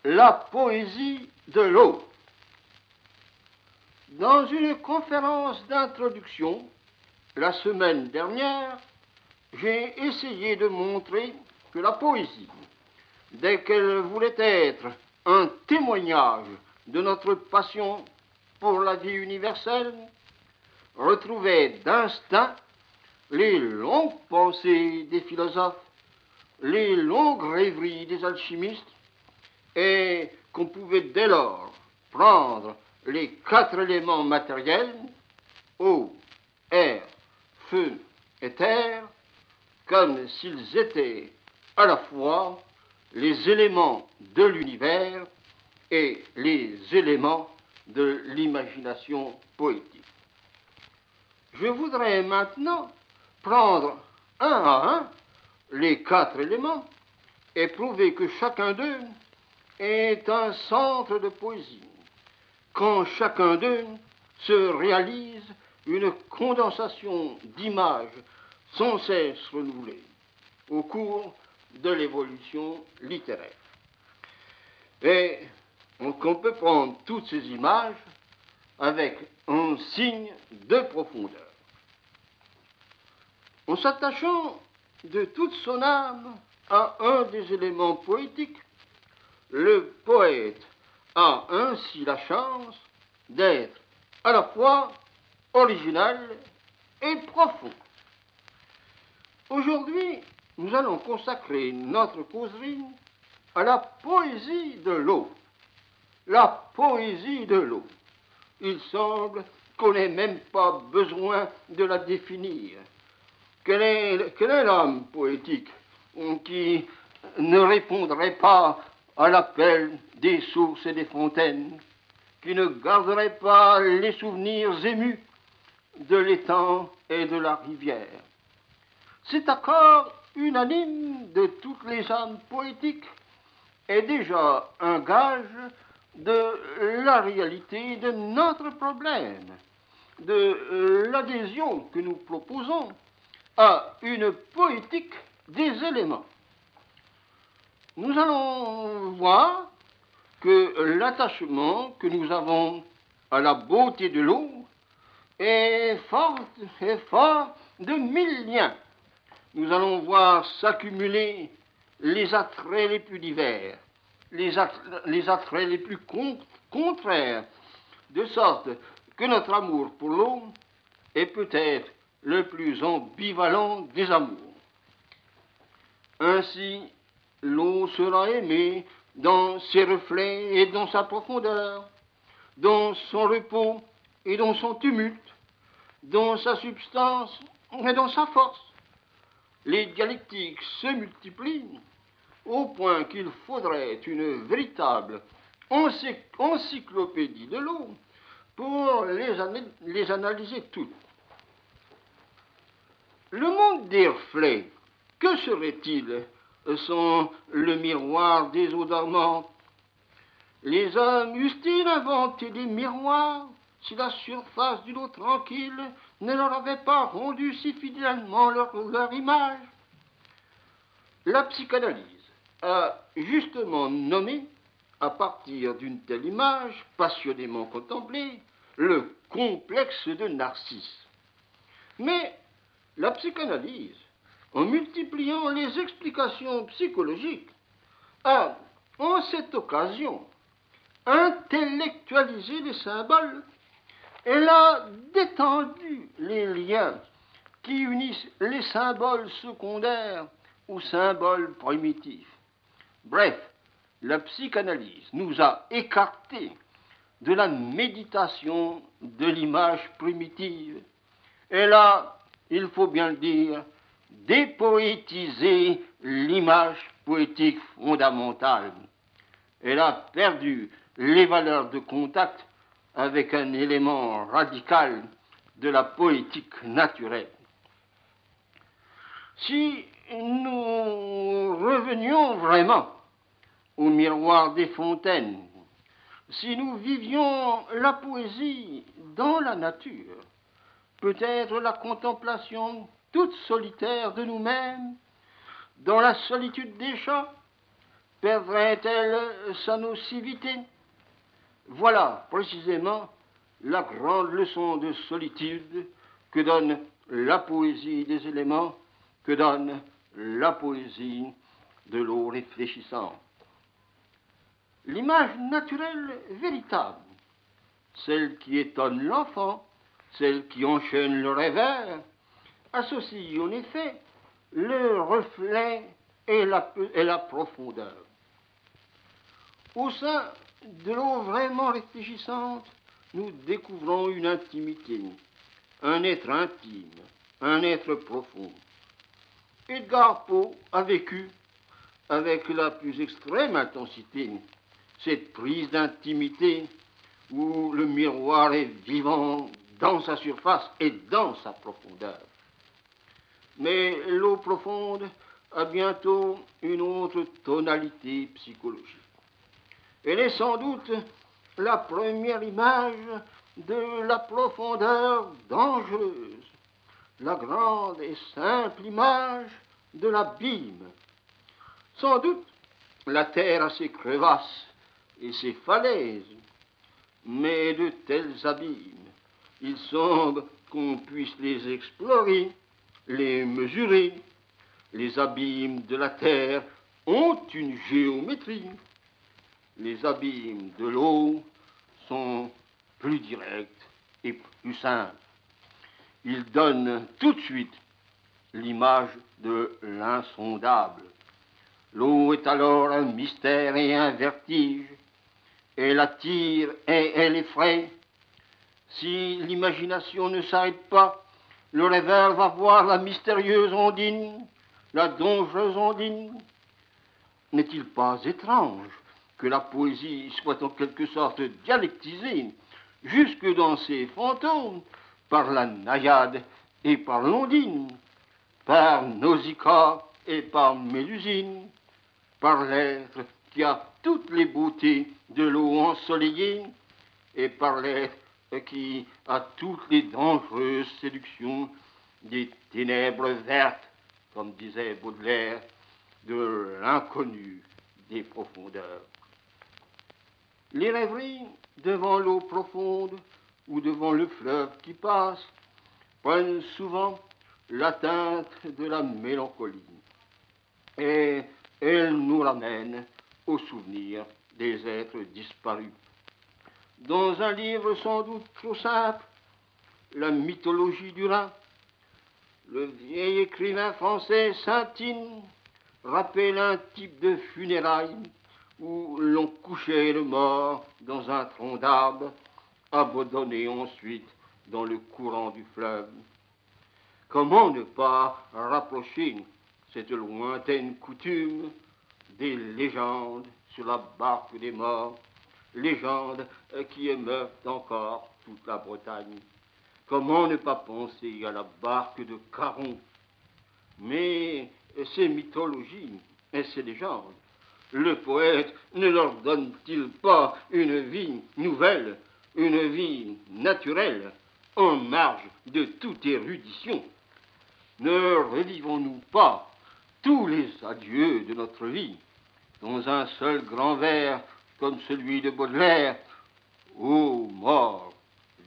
la poésie de l'eau. Dans une conférence d'introduction, la semaine dernière, j'ai essayé de montrer que la poésie, dès qu'elle voulait être un témoignage de notre passion pour la vie universelle, retrouvait d'instinct les longues pensées des philosophes, les longues rêveries des alchimistes, et qu'on pouvait dès lors prendre les 4 éléments matériels, eau, air, feu et terre, comme s'ils étaient à la fois les éléments de l'univers et les éléments de l'imagination poétique. Je voudrais maintenant prendre un à un les 4 éléments et prouver que chacun d'eux est un centre de poésie, quand chacun d'eux se réalise une condensation d'images sans cesse renouvelées au cours de l'évolution littéraire. Et qu'on peut prendre toutes ces images avec un signe de profondeur. En s'attachant de toute son âme à un des éléments poétiques, le poète a ainsi la chance d'être à la fois original et profond. Aujourd'hui, nous allons consacrer notre causerie à la poésie de l'eau. La poésie de l'eau. Il semble qu'on n'ait même pas besoin de la définir. Quel est l'homme poétique qui ne répondrait pas à l'appel des sources et des fontaines, qui ne garderait pas les souvenirs émus de l'étang et de la rivière? Cet accord unanime de toutes les âmes poétiques est déjà un gage de la réalité de notre problème, de l'adhésion que nous proposons à une poétique des éléments. Nous allons voir que l'attachement que nous avons à la beauté de l'eau est fort de 1000 liens. Nous allons voir s'accumuler les attraits les plus divers, les attraits les plus contraires, de sorte que notre amour pour l'eau est peut-être le plus ambivalent des amours. Ainsi, l'eau sera aimée dans ses reflets et dans sa profondeur, dans son repos et dans son tumulte, dans sa substance et dans sa force. Les dialectiques se multiplient au point qu'il faudrait une véritable encyclopédie de l'eau pour les analyser toutes. Le monde des reflets, que serait-il sans le miroir des eaux dormantes? Les hommes eussent-ils inventé des miroirs si la surface d'une eau tranquille ne leur avait pas rendu si fidèlement leur image? La psychanalyse a justement nommé, à partir d'une telle image passionnément contemplée, le complexe de Narcisse. Mais la psychanalyse, en multipliant les explications psychologiques, a, en cette occasion, intellectualisé les symboles. Elle a détendu les liens qui unissent les symboles secondaires aux symboles primitifs. Bref, la psychanalyse nous a écartés de la méditation de l'image primitive. Elle a, il faut bien le dire, dépoétisé l'image poétique fondamentale. Elle a perdu les valeurs de contact avec un élément radical de la poétique naturelle. Si nous revenions vraiment au miroir des fontaines, si nous vivions la poésie dans la nature, peut-être la contemplation toute solitaire de nous-mêmes, dans la solitude des champs, perdrait-elle sa nocivité? Voilà précisément la grande leçon de solitude que donne la poésie des éléments, que donne la poésie de l'eau réfléchissante. L'image naturelle véritable, celle qui étonne l'enfant, celle qui enchaîne le rêveur, associe en effet le reflet et la profondeur. Au sein de l'eau vraiment réfléchissante, nous découvrons une intimité, un être intime, un être profond. Edgar Poe a vécu avec la plus extrême intensité cette prise d'intimité où le miroir est vivant dans sa surface et dans sa profondeur. Mais l'eau profonde a bientôt une autre tonalité psychologique. Elle est sans doute la première image de la profondeur dangereuse, la grande et simple image de l'abîme. Sans doute, la terre a ses crevasses et ses falaises, mais de tels abîmes, il semble qu'on puisse les explorer, les mesurer. Les abîmes de la terre ont une géométrie. Les abîmes de l'eau sont plus directs et plus simples. Ils donnent tout de suite l'image de l'insondable. L'eau est alors un mystère et un vertige. Elle attire et elle effraie. Si l'imagination ne s'arrête pas, le rêveur va voir la mystérieuse ondine, la dangereuse ondine. N'est-il pas étrange que la poésie soit en quelque sorte dialectisée, jusque dans ses fantômes, par la naïade et par l'ondine, par Nausicaa et par Mélusine, par l'être qui a toutes les beautés de l'eau ensoleillée, et par l'être qui a toutes les dangereuses séductions des ténèbres vertes, comme disait Baudelaire, de l'inconnu des profondeurs. Les rêveries devant l'eau profonde ou devant le fleuve qui passe prennent souvent la teinte de la mélancolie et elles nous ramènent au souvenir des êtres disparus. Dans un livre sans doute trop simple, La mythologie du Rhin, le vieil écrivain français Saintine rappelle un type de funérailles où l'on couchait le mort dans un tronc d'arbre, abandonné ensuite dans le courant du fleuve. Comment ne pas rapprocher cette lointaine coutume des légendes sur la barque des morts, légendes qui émeuvent encore toute la Bretagne? Comment ne pas penser à la barque de Caron? Mais ces mythologies et ces légendes, le poète ne leur donne-t-il pas une vie nouvelle, une vie naturelle, en marge de toute érudition? Ne revivons-nous pas tous les adieux de notre vie dans un seul grand vers comme celui de Baudelaire? Ô mort,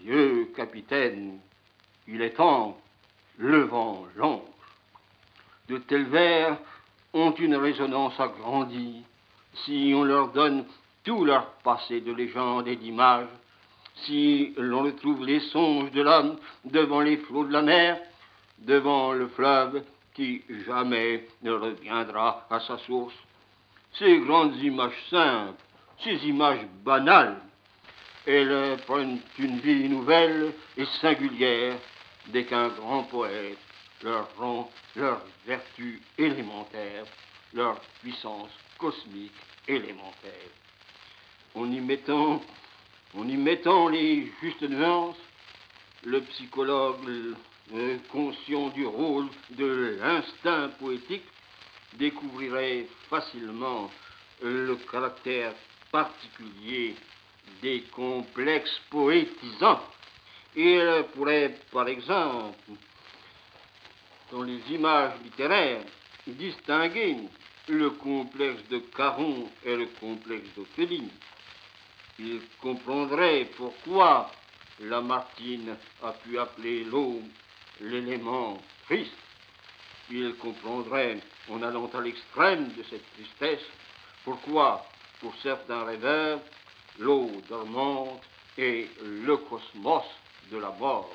vieux capitaine, il est temps, levant l'ancre. De tels vers ont une résonance agrandie si on leur donne tout leur passé de légendes et d'images, si l'on retrouve les songes de l'homme devant les flots de la mer, devant le fleuve qui jamais ne reviendra à sa source. Ces grandes images simples, ces images banales, elles prennent une vie nouvelle et singulière dès qu'un grand poète leur rend leur vertu élémentaire, leur puissance cosmique élémentaire. En y mettant les justes nuances, le psychologue conscient du rôle de l'instinct poétique découvrirait facilement le caractère particulier des complexes poétisants. Il pourrait, par exemple, dans les images littéraires, distinguer le complexe de Caron et le complexe d'Ophélie. Il comprendrait pourquoi Lamartine a pu appeler l'eau l'élément triste. Il comprendrait, en allant à l'extrême de cette tristesse, pourquoi, pour certains rêveurs, l'eau dormante est le cosmos de la mort.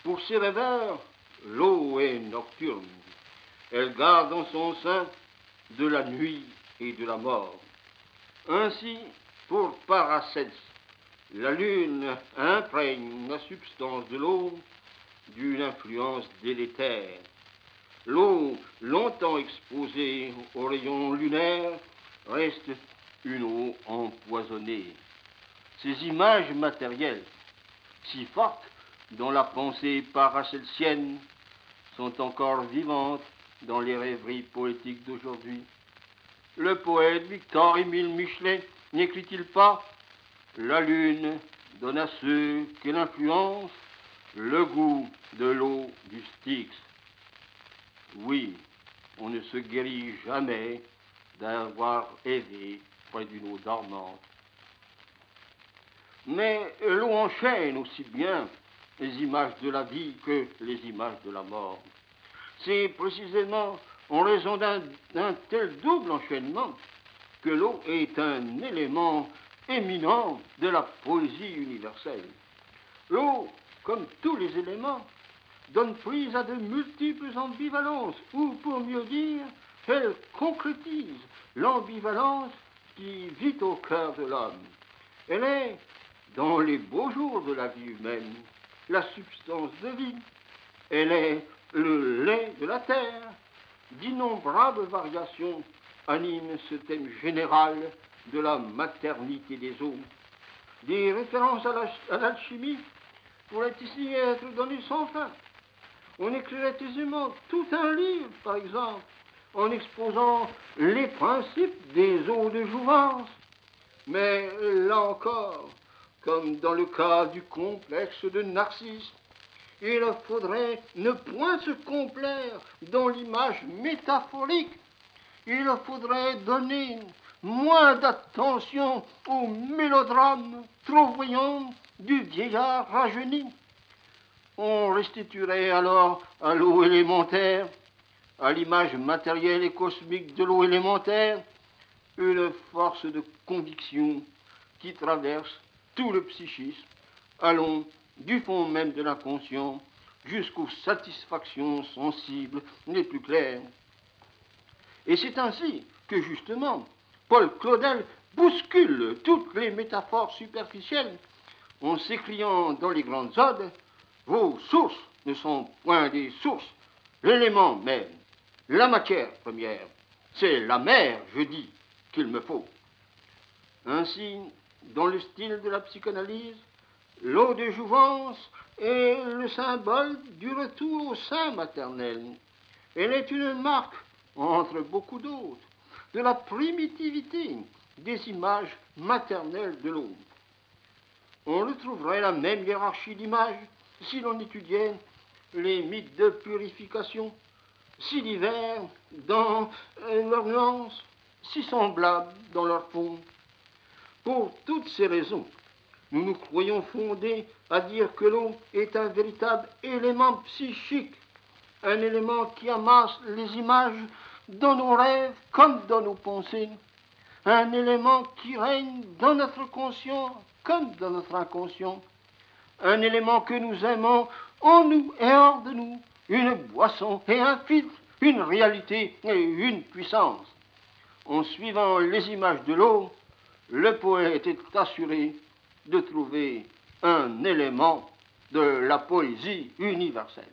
Pour ces rêveurs, l'eau est nocturne. Elle garde en son sein de la nuit et de la mort. Ainsi, pour Paracelse, la lune imprègne la substance de l'eau d'une influence délétère. L'eau, longtemps exposée aux rayons lunaires, reste une eau empoisonnée. Ces images matérielles, si fortes dans la pensée paracelsienne, sont encore vivantes dans les rêveries poétiques d'aujourd'hui. Le poète Victor-Émile Michelet n'écrit-il pas « La lune donne à ceux qu'elle influence le goût de l'eau du Styx ». Oui, on ne se guérit jamais d'avoir rêvé près d'une eau dormante. Mais l'eau enchaîne aussi bien les images de la vie que les images de la mort. C'est précisément en raison d'un tel double enchaînement que l'eau est un élément éminent de la poésie universelle. L'eau, comme tous les éléments, donne prise à de multiples ambivalences, ou pour mieux dire, elle concrétise l'ambivalence qui vit au cœur de l'homme. Elle est, dans les beaux jours de la vie humaine, la substance de vie. Elle est le lait de la terre. D'innombrables variations animent ce thème général de la maternité des eaux. Des références à l'alchimie pourraient ici être données sans fin. On écrirait aisément tout un livre, par exemple, en exposant les principes des eaux de jouvence. Mais là encore, comme dans le cas du complexe de Narcisse, il faudrait ne point se complaire dans l'image métaphorique. Il faudrait donner moins d'attention au mélodrame trop voyant du vieillard rajeuni. On restituerait alors à l'eau élémentaire, à l'image matérielle et cosmique de l'eau élémentaire, une force de conviction qui traverse tout le psychisme, allant du fond même de l'inconscient jusqu'aux satisfactions sensibles les plus claires. Et c'est ainsi que, justement, Paul Claudel bouscule toutes les métaphores superficielles en s'écriant dans les grandes odes « Vos sources ne sont point des sources, l'élément même, la matière première, c'est la mer, je dis, qu'il me faut. » Ainsi, dans le style de la psychanalyse, l'eau de jouvence est le symbole du retour au sein maternel. Elle est une marque, entre beaucoup d'autres, de la primitivité des images maternelles de l'eau. On retrouverait la même hiérarchie d'images si l'on étudiait les mythes de purification, si divers dans leurs nuances, si semblables dans leur fond. Pour toutes ces raisons, nous nous croyons fondés à dire que l'eau est un véritable élément psychique, un élément qui amasse les images dans nos rêves comme dans nos pensées, un élément qui règne dans notre conscient comme dans notre inconscient, un élément que nous aimons en nous et hors de nous, une boisson et un filtre, une réalité et une puissance. En suivant les images de l'eau, le poète est assuré de trouver un élément de la poésie universelle.